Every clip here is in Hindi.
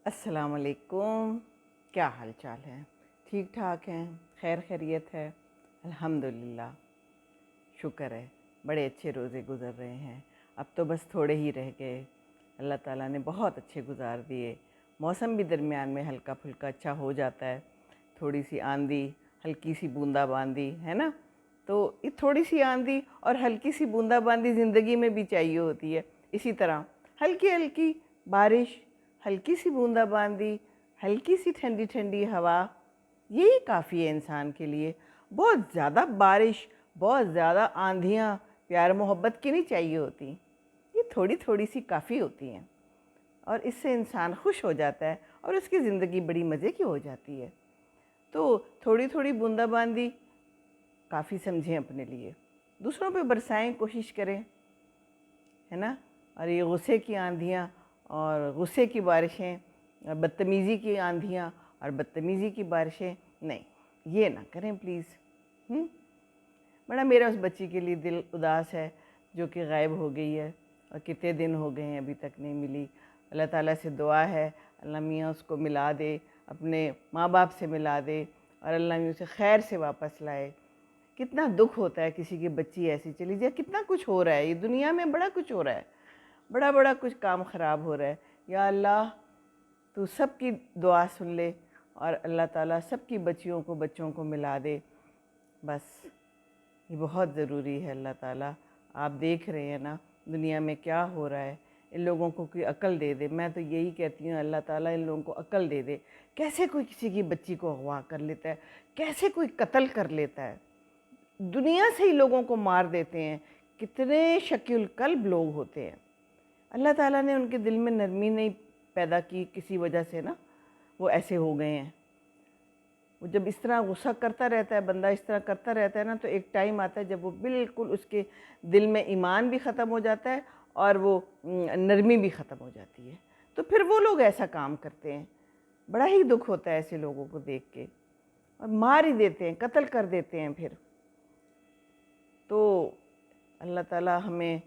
अस्सलाम वालेकुम। क्या हाल चाल है? ठीक ठाक हैं? खैर खैरियत है? अल्हम्दुलिल्लाह, शुक्र है। बड़े अच्छे रोज़े गुज़र रहे हैं। अब तो बस थोड़े ही रह गए। अल्लाह ताला ने बहुत अच्छे गुजार दिए। मौसम भी दरमियान में हल्का फुल्का अच्छा हो जाता है। थोड़ी सी आंधी, हल्की सी बूंदाबांदी, है ना? तो ये थोड़ी सी आंधी और हल्की सी बूंदाबांदी ज़िंदगी में भी चाहिए होती है। इसी तरह हल्की हल्की बारिश, हल्की सी बूंदाबांदी, हल्की सी ठंडी ठंडी हवा, यही काफ़ी है इंसान के लिए। बहुत ज़्यादा बारिश, बहुत ज़्यादा आंधियाँ प्यार मोहब्बत की नहीं चाहिए होती। ये थोड़ी थोड़ी सी काफ़ी होती हैं और इससे इंसान खुश हो जाता है और उसकी ज़िंदगी बड़ी मज़े की हो जाती है। तो थोड़ी थोड़ी बूंदाबांदी काफ़ी समझें अपने लिए, दूसरों पे बरसाएं, कोशिश करें, है ना? और ये गुस्से की आंधियाँ और गुस्से की बारिशें, बदतमीज़ी की आंधियाँ और बदतमीज़ी की बारिशें, नहीं, ये ना करें प्लीज़। बड़ा मेरा उस बच्ची के लिए दिल उदास है जो कि गायब हो गई है और कितने दिन हो गए हैं अभी तक नहीं मिली। अल्लाह ताला से दुआ है अल्लाह मियाँ उसको मिला दे, अपने माँ बाप से मिला दे और अल्लाह मियाँ उसे खैर से वापस लाए। कितना दुख होता है किसी की बच्ची ऐसी चली जाए। कितना कुछ हो रहा है, ये दुनिया में बड़ा कुछ हो रहा है, बड़ा बड़ा कुछ काम ख़राब हो रहा है। या अल्लाह, तू सबकी दुआ सुन ले और अल्लाह ताला सबकी बच्चों को मिला दे। बस ये बहुत ज़रूरी है। अल्लाह ताला, आप देख रहे हैं ना दुनिया में क्या हो रहा है, इन लोगों को कोई अक्ल दे दे। मैं तो यही कहती हूँ अल्लाह ताला इन लोगों को अक्ल दे दे। कैसे कोई किसी की बच्ची को अगवा कर लेता है, कैसे कोई कत्ल कर लेता है, दुनिया से ही लोगों को मार देते हैं। कितने शकील कल्ब लोग होते हैं। अल्लाह ताला ने उनके दिल में नरमी नहीं पैदा की किसी वजह से ना, वो ऐसे हो गए हैं। वो जब इस तरह गुस्सा करता रहता है, बंदा इस तरह करता रहता है ना, तो एक टाइम आता है जब वो बिल्कुल उसके दिल में ईमान भी ख़त्म हो जाता है और वो नरमी भी ख़त्म हो जाती है। तो फिर वो लोग ऐसा काम करते हैं। बड़ा ही दुख होता है ऐसे लोगों को देख के, और मार ही देते हैं, कत्ल कर देते हैं फिर। तो अल्लाह ताला हमें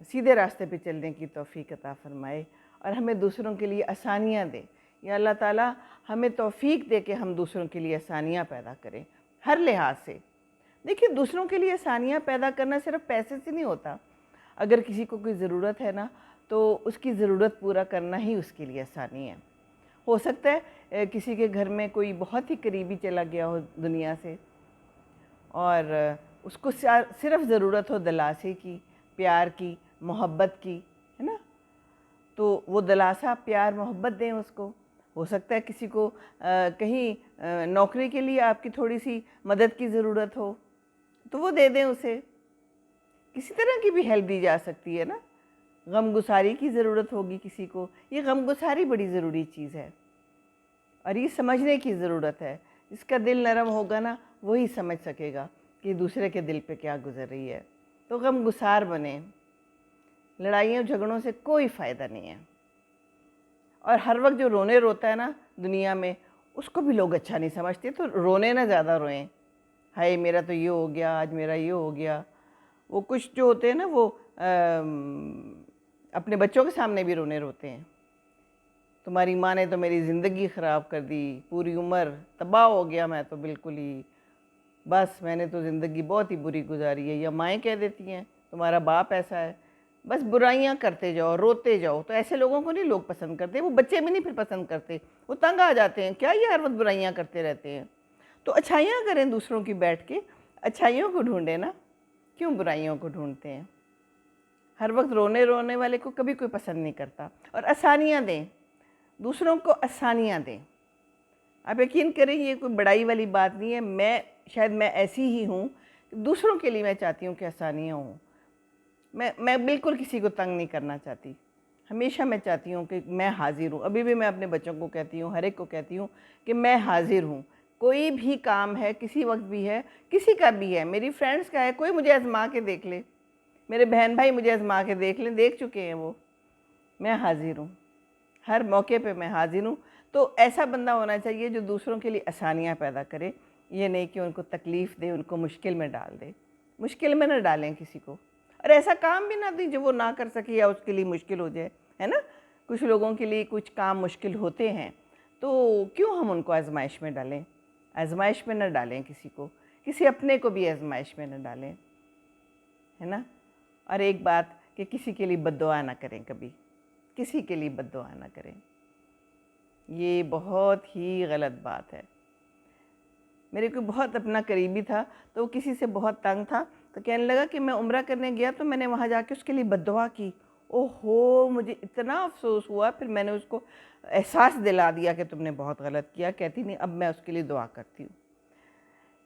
सीधे रास्ते पे चलने की तौफ़ीक अता फ़रमाए और हमें दूसरों के लिए आसानियाँ दे। या अल्लाह ताला हमें तौफ़ीक दे के हम दूसरों के लिए आसानियाँ पैदा करें हर लिहाज से। देखिए, दूसरों के लिए आसानियाँ पैदा करना सिर्फ पैसे से नहीं होता। अगर किसी को कोई ज़रूरत है ना, तो उसकी ज़रूरत पूरा करना ही उसके लिए आसानी है। हो सकता है किसी के घर में कोई बहुत ही करीबी चला गया हो दुनिया से और उसको सिर्फ ज़रूरत हो दिलासे की, प्यार की, मोहब्बत की, है ना? तो वो दिलासा, प्यार, मोहब्बत दें उसको। हो सकता है किसी को कहीं नौकरी के लिए आपकी थोड़ी सी मदद की ज़रूरत हो, तो वो दे दें उसे। किसी तरह की भी हेल्प दी जा सकती है ना। गमगुसारी की ज़रूरत होगी किसी को, ये गमगुसारी बड़ी ज़रूरी चीज़ है और ये समझने की ज़रूरत है। जिसका दिल नरम होगा ना, वही समझ सकेगा कि दूसरे के दिल पे क्या गुज़र रही है। तो गमगुसार बने। लड़ाइयों झगड़ों से कोई फ़ायदा नहीं है। और हर वक्त जो रोने रोता है ना दुनिया में, उसको भी लोग अच्छा नहीं समझते। तो रोने ना ज़्यादा रोएं, हाय मेरा तो ये हो गया, आज मेरा ये हो गया। वो कुछ जो होते हैं ना, वो अपने बच्चों के सामने भी रोने रोते हैं। तुम्हारी माँ ने तो मेरी ज़िंदगी ख़राब कर दी, पूरी उम्र तबाह हो गया मैं तो बिल्कुल ही, बस मैंने तो ज़िंदगी बहुत ही बुरी गुजारी है। या माएँ कह देती हैं तुम्हारा बाप ऐसा है। बस बुराइयां करते जाओ, रोते जाओ। तो ऐसे लोगों को नहीं लोग पसंद करते। वो बच्चे भी नहीं फिर पसंद करते, वो तंग आ जाते हैं, क्या ये हर वक्त बुराइयां करते रहते हैं। तो अच्छाइयाँ करें दूसरों की, बैठ के अच्छाइयों को ढूंढें ना, क्यों बुराइयों को ढूंढते हैं। हर वक्त रोने रोने वाले को कभी कोई पसंद नहीं करता। और आसानियाँ दें, दूसरों को आसानियाँ दें। आप यकीन करें, ये कोई बड़ाई वाली बात नहीं है। मैं ऐसी ही हूँ, दूसरों के लिए मैं चाहती हूँ कि आसानियाँ हों। मैं बिल्कुल किसी को तंग नहीं करना चाहती। हमेशा मैं चाहती हूँ कि मैं हाज़िर हूँ। अभी भी मैं अपने बच्चों को कहती हूँ, हर एक को कहती हूँ कि मैं हाज़िर हूँ। कोई भी काम है, किसी वक्त भी है, किसी का भी है, मेरी फ्रेंड्स का है, कोई मुझे आज़मा के देख ले, मेरे बहन भाई मुझे आज़मा के देख लें, देख चुके हैं वो। मैं हाज़िर हूँ, हर मौके पे मैं हाज़िर हूँ। तो ऐसा बंदा होना चाहिए जो दूसरों के लिए आसानियाँ पैदा करे, ये नहीं कि उनको तकलीफ़ दे, उनको मुश्किल में डाल दे। मुश्किल में न डालें किसी को, और ऐसा काम भी ना दें जो वो ना कर सके या उसके लिए मुश्किल हो जाए, है ना। कुछ लोगों के लिए कुछ काम मुश्किल होते हैं, तो क्यों हम उनको आजमाइश में डालें? आजमाइश में न डालें किसी को, किसी अपने को भी आजमाइश में न डालें, है ना। और एक बात कि किसी के लिए बद्दुआ ना करें, कभी किसी के लिए बद्दुआ ना करें, ये बहुत ही गलत बात है। मेरे को बहुत अपना करीबी था, तो वो किसी से बहुत तंग था, तो कहने लगा कि मैं उम्रा करने गया तो मैंने वहाँ जाके उसके लिए बद्दुआ की। ओहो, मुझे इतना अफसोस हुआ। फिर मैंने उसको एहसास दिला दिया कि तुमने बहुत गलत किया। कहती नहीं, अब मैं उसके लिए दुआ करती हूँ।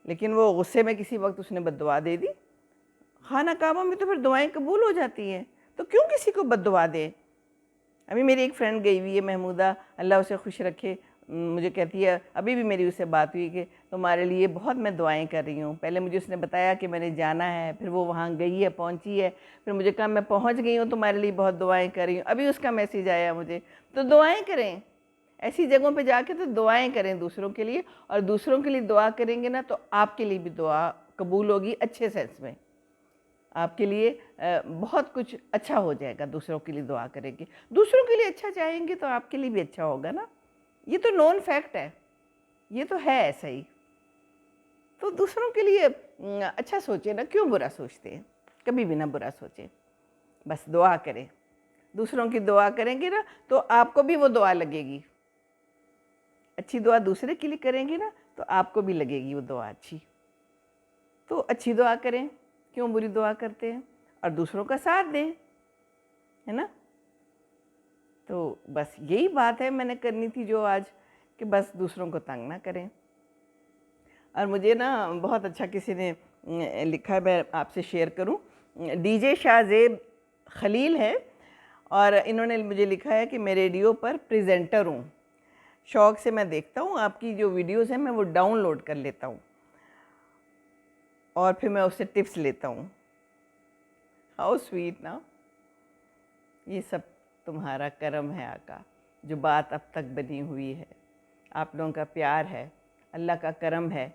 लेकिन वो गुस्से में किसी वक्त उसने बद्दुआ दे दी। खाना काबा में तो फिर दुआएं कबूल हो जाती हैं, तो क्यों किसी को बद्दुआ दे। अभी मेरी एक फ्रेंड गई हुई है, महमूदा, अल्लाह उसे खुश रखे, मुझे कहती है, अभी भी मेरी उससे बात हुई कि तुम्हारे लिए बहुत मैं दुआएं कर रही हूँ। पहले मुझे उसने बताया कि मैंने जाना है, फिर वो वहाँ गई है, पहुँची है, फिर मुझे कहा मैं पहुँच गई हूँ, तुम्हारे लिए बहुत दुआएं कर रही हूँ। अभी उसका मैसेज आया मुझे। तो दुआएं करें, ऐसी जगहों पे जाके तो दुआएं करें दूसरों के लिए, और दूसरों के लिए दुआ करेंगे ना तो आपके लिए भी दुआ कबूल होगी, अच्छे सेंस में। आपके लिए बहुत कुछ अच्छा हो जाएगा। दूसरों के लिए दुआ करेंगे, दूसरों के लिए अच्छा चाहेंगे तो आपके लिए भी अच्छा होगा ना। ये तो नॉन फैक्ट है, ये तो है ऐसा ही। तो दूसरों के लिए अच्छा सोचें ना, क्यों बुरा सोचते हैं। कभी भी ना बुरा सोचें, बस दुआ करें। दूसरों की दुआ करेंगे ना तो आपको भी वो दुआ लगेगी। अच्छी दुआ दूसरे के लिए करेंगे ना तो आपको भी लगेगी वो दुआ अच्छी। तो अच्छी दुआ करें, क्यों बुरी दुआ करते हैं, और दूसरों का साथ दें, है ना। तो बस यही बात है मैंने करनी थी जो आज, कि बस दूसरों को तंग ना करें। और मुझे ना बहुत अच्छा किसी ने लिखा है, मैं आपसे शेयर करूं। डीजे शाहजेब खलील है, और इन्होंने मुझे लिखा है कि मैं रेडियो पर प्रेजेंटर हूँ, शौक़ से मैं देखता हूँ आपकी जो वीडियोज़ हैं, मैं वो डाउनलोड कर लेता हूँ और फिर मैं उससे टिप्स लेता हूँ। हाउ स्वीट ना। ये सब तुम्हारा करम है आका, जो बात अब तक बनी हुई है। आप लोगों का प्यार है, अल्लाह का करम है,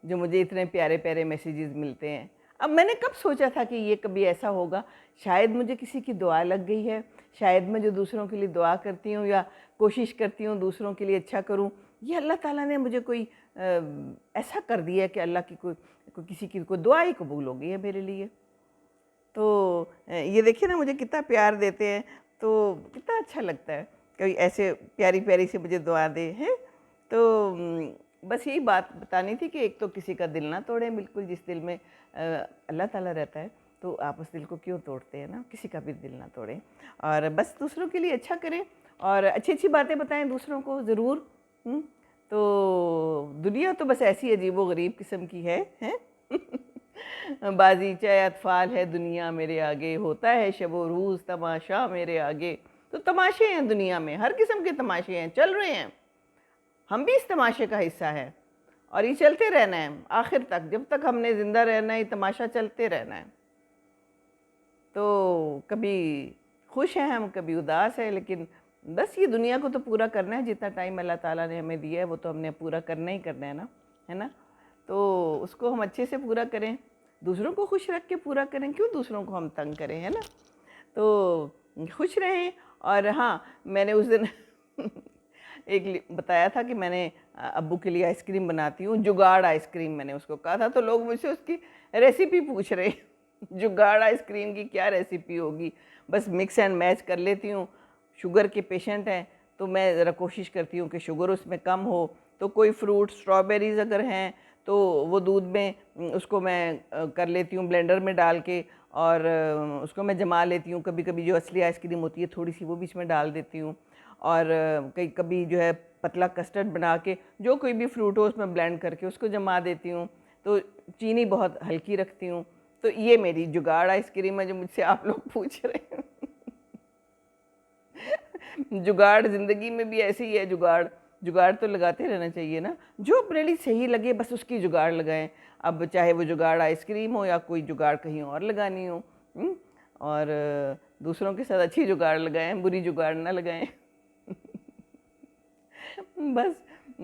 जो मुझे इतने प्यारे प्यारे मैसेजेस मिलते हैं। अब मैंने कब सोचा था कि ये कभी ऐसा होगा। शायद मुझे किसी की दुआ लग गई है, शायद मैं जो दूसरों के लिए दुआ करती हूँ या कोशिश करती हूँ दूसरों के लिए अच्छा करूँ, ये अल्लाह ताला ने मुझे कोई ऐसा कर दिया है कि अल्लाह की कोई किसी की कोई दुआ ही कबूल हो गई है मेरे लिए। तो ये देखिए ना, मुझे कितना प्यार देते हैं, तो कितना अच्छा लगता है कभी ऐसे प्यारी प्यारी से मुझे दुआ दे हैं। तो बस यही बात बतानी थी कि एक तो किसी का दिल ना तोड़ें, बिल्कुल जिस दिल में अल्लाह ताला रहता है, तो आप उस दिल को क्यों तोड़ते हैं ना। किसी का भी दिल ना तोड़ें, और बस दूसरों के लिए अच्छा करें और अच्छी अच्छी बातें बताएं दूसरों को ज़रूर। तो दुनिया तो बस ऐसी अजीबो गरीब किस्म की है, हैं। बाजीचा अतफाल है दुनिया मेरे आगे, होता है शबो रूज़ तमाशा मेरे आगे। तो तमाशे हैं दुनिया में, हर किस्म के तमाशे हैं, चल रहे हैं। हम भी इस तमाशे का हिस्सा है, और ये चलते रहना है आखिर तक, जब तक हमने ज़िंदा रहना है, ये तमाशा चलते रहना है। तो कभी खुश हैं हम, कभी उदास है, लेकिन बस ये दुनिया को तो पूरा करना है। जितना टाइम अल्लाह ताला ने हमें दिया है वो तो हमने पूरा करना ही करना है ना, है ना। तो उसको हम अच्छे से पूरा करें, दूसरों को खुश रख के पूरा करें, क्यों दूसरों को हम तंग करें, है ना। तो खुश रहें। और हाँ, मैंने उस दिन एक बताया था कि मैंने अब्बू के लिए आइसक्रीम बनाती हूँ, जुगाड़ आइसक्रीम मैंने उसको कहा था, तो लोग मुझसे उसकी रेसिपी पूछ रहे हैं। जुगाड़ आइसक्रीम की क्या रेसिपी होगी, बस मिक्स एंड मैच कर लेती हूँ। शुगर के पेशेंट हैं तो मैं ज़रा कोशिश करती हूँ कि शुगर उसमें कम हो, तो कोई फ्रूट, स्ट्रॉबेरीज़ अगर हैं तो वो दूध में उसको मैं कर लेती हूँ ब्लेंडर में डाल के, और उसको मैं जमा लेती हूँ। कभी कभी जो असली आइसक्रीम होती है थोड़ी सी वो भी इसमें डाल देती हूँ, और कई कभी जो है पतला कस्टर्ड बना के जो कोई भी फ्रूट हो उसमें ब्लेंड करके उसको जमा देती हूँ। तो चीनी बहुत हल्की रखती हूँ। तो ये मेरी जुगाड़ आइसक्रीम है जो मुझसे आप लोग पूछ रहे हैं। जुगाड़ ज़िंदगी में भी ऐसे ही है। जुगाड़ जुगाड़ तो लगाते रहना चाहिए ना, जो अपने लिए सही लगे बस उसकी जुगाड़ लगाएं। अब चाहे वो जुगाड़ आइसक्रीम हो या कोई जुगाड़ कहीं और लगानी हो, और दूसरों के साथ अच्छी जुगाड़ लगाएं, बुरी जुगाड़ ना लगाएं। बस,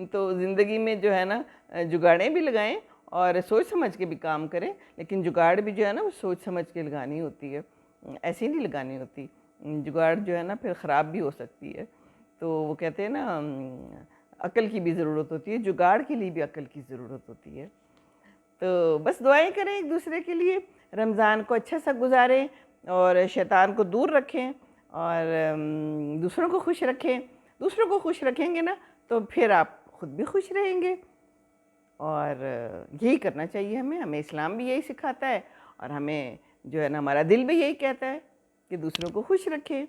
तो ज़िंदगी में जो है ना, जुगाड़ें भी लगाएं और सोच समझ के भी काम करें, लेकिन जुगाड़ भी जो है ना वो सोच समझ के लगानी होती है, ऐसे नहीं लगानी होती। जुगाड़ जो है ना फिर ख़राब भी हो सकती है। तो वो कहते हैं ना अक्ल की भी ज़रूरत होती है, जुगाड़ के लिए भी अक्ल की ज़रूरत होती है। तो बस दुआएं करें एक दूसरे के लिए, रमज़ान को अच्छा सा गुजारें और शैतान को दूर रखें और दूसरों को खुश रखें। दूसरों को खुश रखेंगे ना तो फिर आप खुद भी खुश रहेंगे और यही करना चाहिए हमें इस्लाम भी यही सिखाता है और हमें जो है ना हमारा दिल भी यही कहता है कि दूसरों को खुश रखें।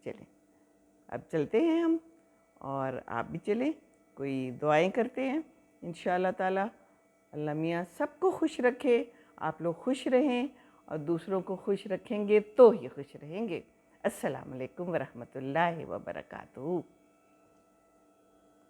चलें अब चलते हैं हम और आप भी चलें, कोई दुआएं करते हैं इंशाअल्लाह ताला। अल्लाह मियाँ सबको खुश रखे, आप लोग खुश रहें और दूसरों को खुश रखेंगे तो ही खुश रहेंगे। अस्सलाम वालेकुम व रहमतुल्लाहि व बरकातहू।